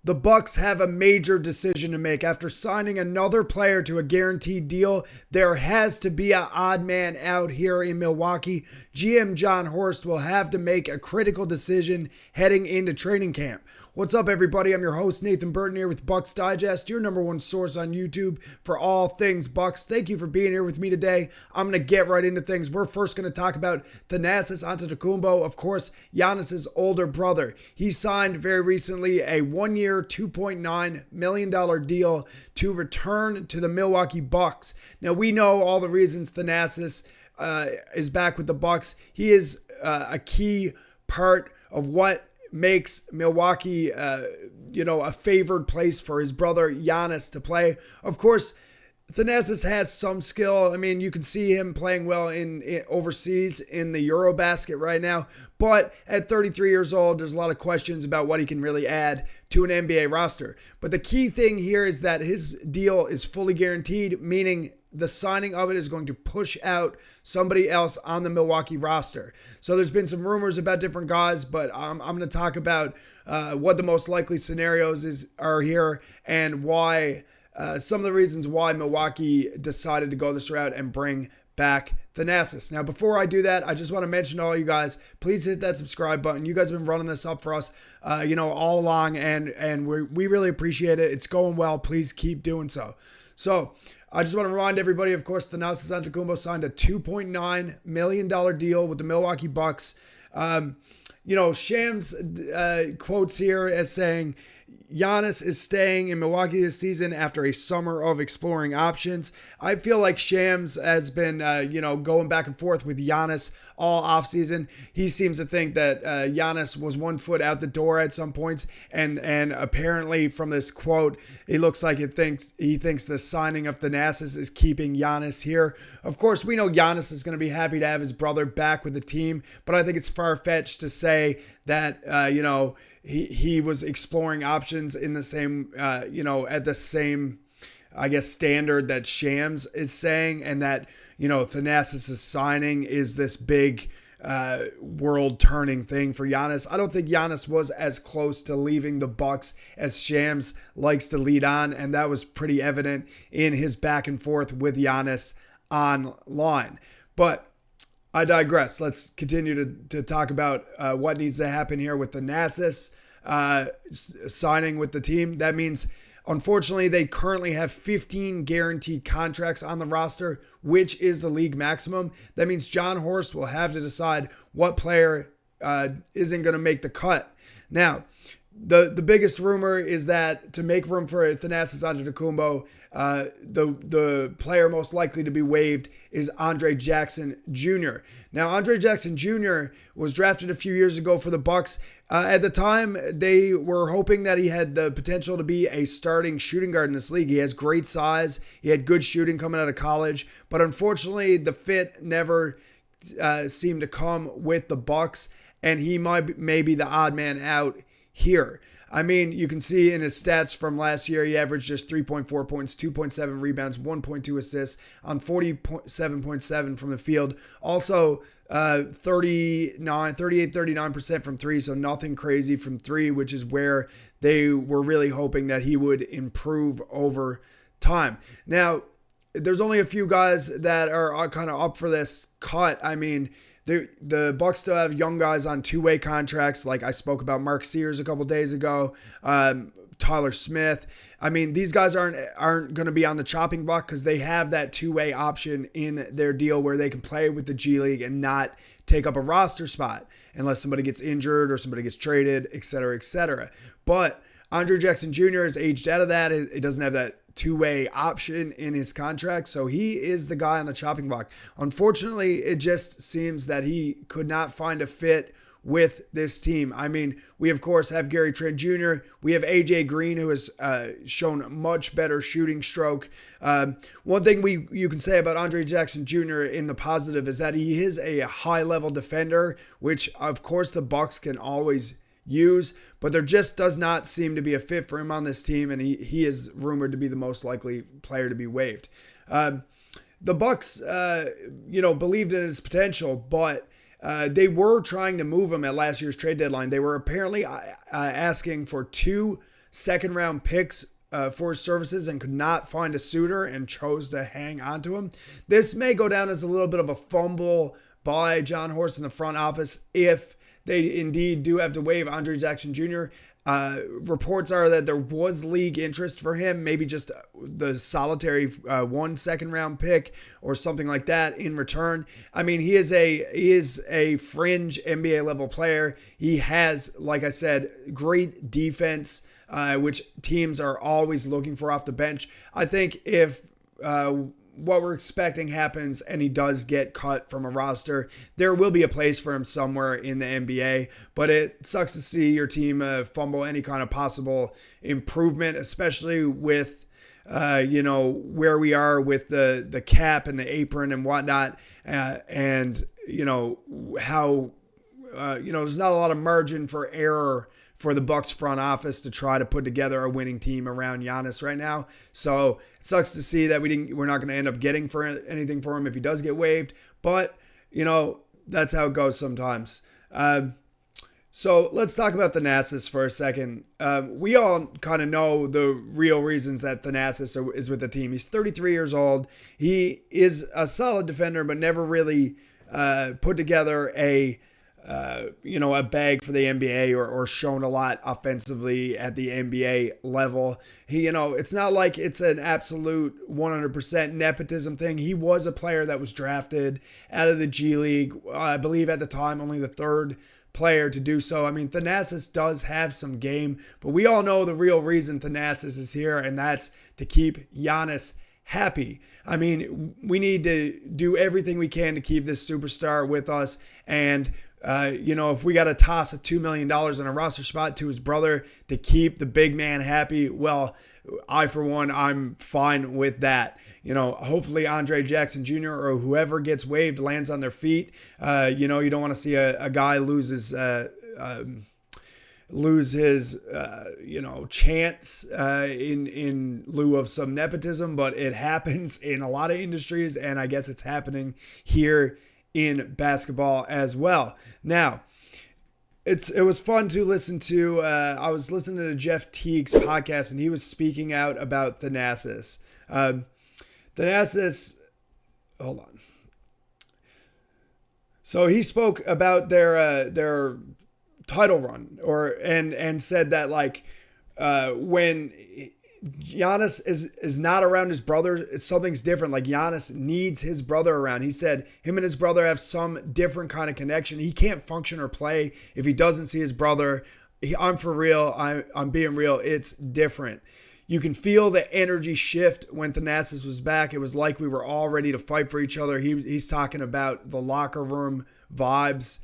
The Bucks have a major decision to make. After signing another player to a guaranteed deal, there has to be an odd man out here in Milwaukee. GM John Horst will have to make a critical decision heading into training camp. What's up, everybody? I'm your host, Nathan Burton, here with Bucks Digest, your number one source on YouTube for all things Bucks. Thank you for being here with me today. I'm going to get right into things. We're first going to talk about Thanasis Antetokounmpo, of course, Giannis' older brother. He signed very recently a one-year, $2.9 million deal to return to the Milwaukee Bucks. Now, we know all the reasons Thanasis is back with the Bucks. He is a key part of what makes Milwaukee, a favored place for his brother Giannis to play. Of course, Thanasis has some skill. I mean, you can see him playing well in overseas in the Eurobasket right now. But at 33 years old, there's a lot of questions about what he can really add to an NBA roster. But the key thing here is that his deal is fully guaranteed, meaning the signing of it is going to push out somebody else on the Milwaukee roster. So there's been some rumors about different guys, but I'm going to talk about what the most likely scenarios are here and why some of the reasons why Milwaukee decided to go this route and bring back Thanasis. Now, before I do that, I just want to mention to all you guys, please hit that subscribe button. You guys have been running this up for us, all along, and we really appreciate it. It's going well. Please keep doing so. So, I just want to remind everybody, of course, Thanasis Antetokounmpo signed a $2.9 million deal with the Milwaukee Bucks. Shams quotes here as saying, Giannis is staying in Milwaukee this season after a summer of exploring options. I feel like Shams has been, going back and forth with Giannis all offseason. He seems to think that Giannis was 1 foot out the door at some points, and apparently from this quote, it looks like he thinks the signing of Thanasis is keeping Giannis here. Of course, we know Giannis is going to be happy to have his brother back with the team, but I think it's far-fetched to say that, he was exploring options in the same, at the same, I guess, standard that Shams is saying, and that, Thanasis' signing is this big world-turning thing for Giannis. I don't think Giannis was as close to leaving the Bucks as Shams likes to lead on, and that was pretty evident in his back and forth with Giannis online. But I digress. Let's continue to talk about what needs to happen here with Thanasis signing with the team. That means, unfortunately, they currently have 15 guaranteed contracts on the roster, which is the league maximum. That means John Horst will have to decide what player isn't going to make the cut. Now, the biggest rumor is that to make room for Thanasis Antetokounmpo, the player most likely to be waived is Andre Jackson Jr. Now, Andre Jackson Jr. was drafted a few years ago for the Bucks. At the time, they were hoping that he had the potential to be a starting shooting guard in this league. He has great size. He had good shooting coming out of college, but unfortunately, the fit never seemed to come with the Bucks, and he may be the odd man out here. I mean, you can see in his stats from last year, he averaged just 3.4 points, 2.7 rebounds, 1.2 assists on 47.7 from the field. Also, 39% from three, so nothing crazy from three, which is where they were really hoping that he would improve over time. Now, there's only a few guys that are kind of up for this cut. I mean, the Bucks still have young guys on two-way contracts, like I spoke about Mark Sears a couple days ago, Tyler Smith. I mean, these guys aren't going to be on the chopping block because they have that two-way option in their deal where they can play with the G League and not take up a roster spot unless somebody gets injured or somebody gets traded, et cetera, et cetera. But Andre Jackson Jr. is aged out of that. It doesn't have that two-way option in his contract, so he is the guy on the chopping block. Unfortunately, it just seems that he could not find a fit with this team. I mean, we of course have Gary Trent Jr. We have AJ Green, who has shown much better shooting stroke. One thing you can say about Andre Jackson Jr. in the positive is that he is a high-level defender, which of course the Bucks can always use, but there just does not seem to be a fit for him on this team, and he is rumored to be the most likely player to be waived. The Bucks, believed in his potential, but they were trying to move him at last year's trade deadline. They were apparently asking for 2 second round picks for his services and could not find a suitor and chose to hang on to him. This may go down as a little bit of a fumble by John Horst in the front office if they indeed do have to waive Andre Jackson Jr. Reports are that there was league interest for him, maybe just the solitary 1 second round pick or something like that in return. I mean, he is a fringe NBA level player. He has, like I said, great defense, which teams are always looking for off the bench. I think if what we're expecting happens and he does get cut from a roster, there will be a place for him somewhere in the NBA, but it sucks to see your team fumble any kind of possible improvement, especially with where we are with the cap and the apron and whatnot, and how there's not a lot of margin for error for the Bucks front office to try to put together a winning team around Giannis right now. So it sucks to see that we're not going to end up getting for anything for him if he does get waived. But that's how it goes sometimes. So let's talk about Thanasis for a second. We all kind of know the real reasons that Thanasis is with the team. He's 33 years old. He is a solid defender, but never really put together a bag for the NBA or shown a lot offensively at the NBA level. It's not like it's an absolute 100% nepotism thing. He was a player that was drafted out of the G League. I believe at the time only the third player to do so. I mean, Thanasis does have some game, but we all know the real reason Thanasis is here, and that's to keep Giannis happy. I mean, we need to do everything we can to keep this superstar with us, and if we got to toss a $2 million in a roster spot to his brother to keep the big man happy, well, I, for one, I'm fine with that. Hopefully Andre Jackson Jr. or whoever gets waived lands on their feet. You don't want to see a guy lose his chance in lieu of some nepotism, but it happens in a lot of industries, and I guess it's happening here in basketball as well. Now, it was fun to listen to. I was listening to Jeff Teague's podcast, and he was speaking out about Thanasis. Thanasis, hold on. So he spoke about their title run, and said that when Giannis is not around his brother, something's different. Like, Giannis needs his brother around. He said him and his brother have some different kind of connection. He can't function or play if he doesn't see his brother. I'm for real. I'm being real. It's different. You can feel the energy shift when Thanasis was back. It was like we were all ready to fight for each other. He's talking about the locker room vibes.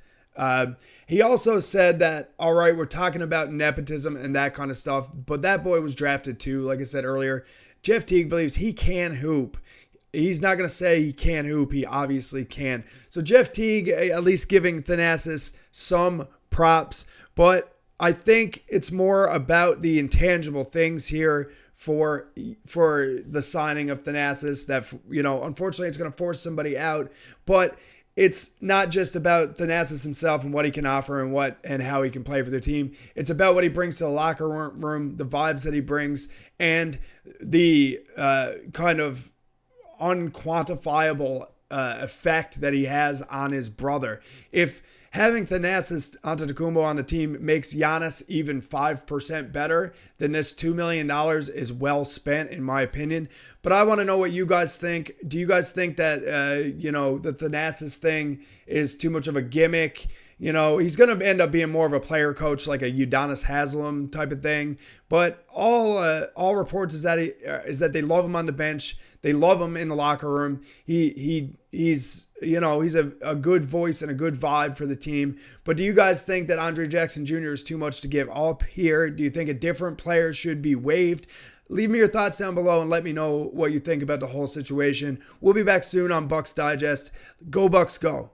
He also said that, all right, we're talking about nepotism and that kind of stuff, but that boy was drafted too. Like I said earlier, Jeff Teague believes he can hoop. He's not going to say he can't hoop. He obviously can. So Jeff Teague, at least giving Thanasis some props, but I think it's more about the intangible things here for the signing of Thanasis that, unfortunately it's going to force somebody out, but it's not just about Thanasis himself and what he can offer and how he can play for the team. It's about what he brings to the locker room, the vibes that he brings, and the kind of unquantifiable effect that he has on his brother. If having Thanasis Antetokounmpo on the team makes Giannis even 5% better, then this $2 million is well spent, in my opinion. But I want to know what you guys think. Do you guys think that, the Thanasis thing is too much of a gimmick? He's going to end up being more of a player coach, like a Udonis Haslem type of thing. But all reports is that they love him on the bench. They love him in the locker room. He's a good voice and a good vibe for the team. But do you guys think that Andre Jackson Jr. is too much to give up here? Do you think a different player should be waived? Leave me your thoughts down below and let me know what you think about the whole situation. We'll be back soon on Bucks Digest. Go Bucks, go.